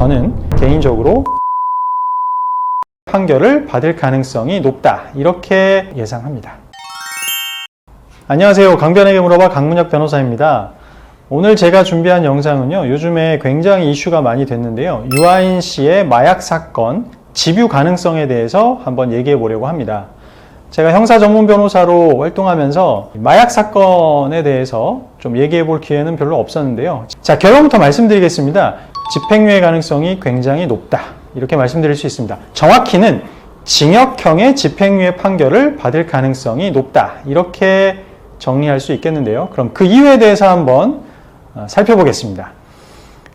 저는 개인적으로 판결을 받을 가능성이 높다, 이렇게 예상합니다. 안녕하세요. 강변에게 물어봐 강문혁 변호사입니다. 오늘 제가 준비한 영상은요, 요즘에 굉장히 이슈가 많이 됐는데요, 유아인 씨의 마약 사건 집유 가능성에 대해서 한번 얘기해 보려고 합니다. 제가 형사 전문 변호사로 활동하면서 마약 사건에 대해서 좀 얘기해 볼 기회는 별로 없었는데요. 자, 결론부터 말씀드리겠습니다. 집행유예 가능성이 굉장히 높다, 이렇게 말씀드릴 수 있습니다. 정확히는 징역형의 집행유예 판결을 받을 가능성이 높다, 이렇게 정리할 수 있겠는데요. 그럼 그 이유에 대해서 한번 살펴보겠습니다.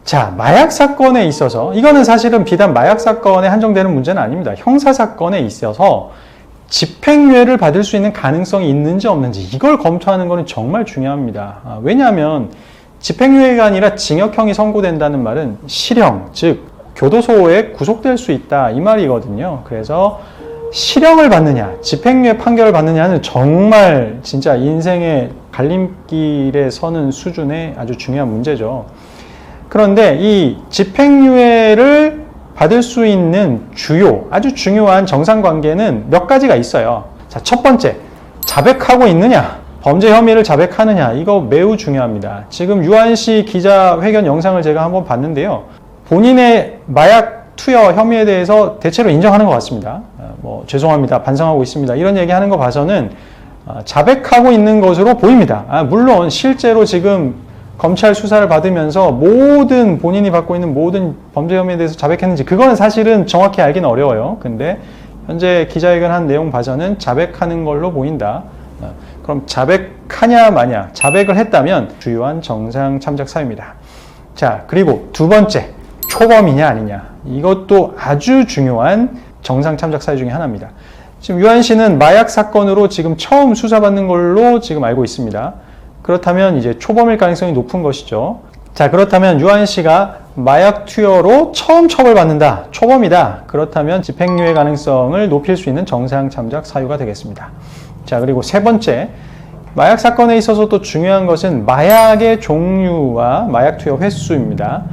자, 마약 사건에 있어서, 이거는 사실은 비단 마약 사건에 한정되는 문제는 아닙니다. 형사 사건에 있어서 집행유예를 받을 수 있는 가능성이 있는지 없는지, 이걸 검토하는 것은 정말 중요합니다. 왜냐하면 집행유예가 아니라 징역형이 선고된다는 말은 실형, 즉 교도소에 구속될 수 있다, 이 말이거든요. 그래서 실형을 받느냐, 집행유예 판결을 받느냐는 정말 진짜 인생의 갈림길에 서는 수준의 아주 중요한 문제죠. 그런데 이 집행유예를 받을 수 있는 아주 중요한 정상관계는 몇 가지가 있어요. 자, 첫 번째, 자백하고 있느냐, 범죄 혐의를 자백하느냐, 이거 매우 중요합니다. 지금 유아인 씨 기자회견 영상을 제가 한번 봤는데요, 본인의 마약 투여 혐의에 대해서 대체로 인정하는 것 같습니다. 죄송합니다, 반성하고 있습니다, 이런 얘기하는 거 봐서는 자백하고 있는 것으로 보입니다. 물론 실제로 지금 검찰 수사를 받으면서 본인이 받고 있는 모든 범죄 혐의에 대해서 자백했는지, 그거는 사실은 정확히 알기는 어려워요. 근데 현재 기자회견 한 내용 봐서는 자백하는 걸로 보인다. 그럼 자백하냐 마냐, 자백을 했다면 주요한 정상 참작 사유입니다. 자, 그리고 두 번째, 초범이냐 아니냐, 이것도 아주 중요한 정상 참작 사유 중에 하나입니다. 지금 유아인 씨는 마약 사건으로 지금 처음 수사받는 걸로 지금 알고 있습니다. 그렇다면 이제 초범일 가능성이 높은 것이죠. 자, 그렇다면 유아인 씨가 마약 투여로 처음 처벌받는다, 초범이다, 그렇다면 집행유예 가능성을 높일 수 있는 정상 참작 사유가 되겠습니다. 자, 그리고 세 번째, 마약 사건에 있어서 또 중요한 것은 마약의 종류와 마약 투여 횟수입니다.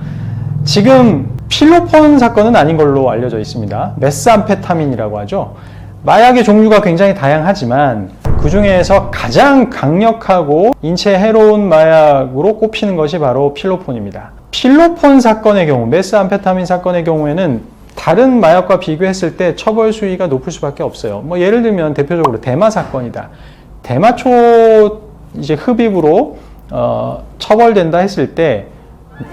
지금 필로폰 사건은 아닌 걸로 알려져 있습니다. 메스암페타민이라고 하죠. 마약의 종류가 굉장히 다양하지만 그 중에서 가장 강력하고 인체에 해로운 마약으로 꼽히는 것이 바로 필로폰입니다. 필로폰 사건의 경우, 메스암페타민 사건의 경우에는 다른 마약과 비교했을 때 처벌 수위가 높을 수밖에 없어요. 예를 들면 대표적으로 대마 사건이다. 대마초 이제 흡입으로 처벌된다 했을 때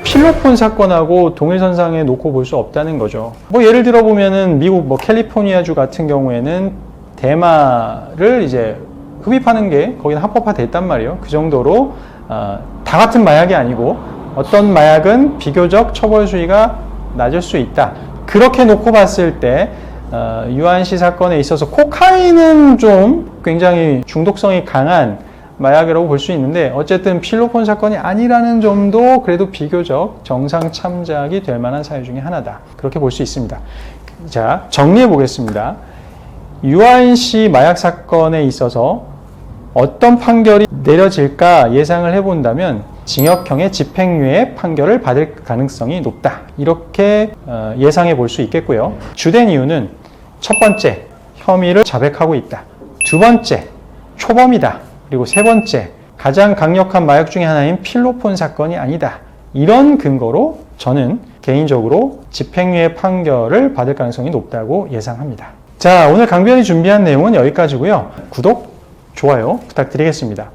필로폰 사건하고 동일선상에 놓고 볼 수 없다는 거죠. 예를 들어 보면은 미국 캘리포니아주 같은 경우에는 대마를 이제 흡입하는 게 거기는 합법화됐단 말이에요. 그 정도로 다 같은 마약이 아니고 어떤 마약은 비교적 처벌 수위가 낮을 수 있다. 그렇게 놓고 봤을 때 유아인 씨 사건에 있어서 코카인은 좀 굉장히 중독성이 강한 마약이라고 볼 수 있는데, 어쨌든 필로폰 사건이 아니라는 점도 그래도 비교적 정상 참작이 될 만한 사유 중에 하나다, 그렇게 볼 수 있습니다. 자, 정리해 보겠습니다. 유아인 씨 마약 사건에 있어서 어떤 판결이 내려질까 예상을 해본다면 징역형의 집행유예 판결을 받을 가능성이 높다, 이렇게 예상해 볼 수 있겠고요. 주된 이유는 첫 번째, 혐의를 자백하고 있다. 두 번째, 초범이다. 그리고 세 번째, 가장 강력한 마약 중에 하나인 필로폰 사건이 아니다. 이런 근거로 저는 개인적으로 집행유예 판결을 받을 가능성이 높다고 예상합니다. 자, 오늘 강변이 준비한 내용은 여기까지고요. 구독, 좋아요 부탁드리겠습니다.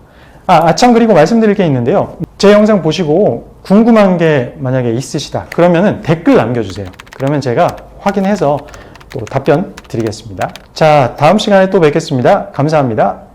참, 그리고 말씀드릴 게 있는데요. 제 영상 보시고 궁금한 게 만약에 있으시다 그러면은 댓글 남겨주세요. 그러면 제가 확인해서 또 답변 드리겠습니다. 자, 다음 시간에 또 뵙겠습니다. 감사합니다.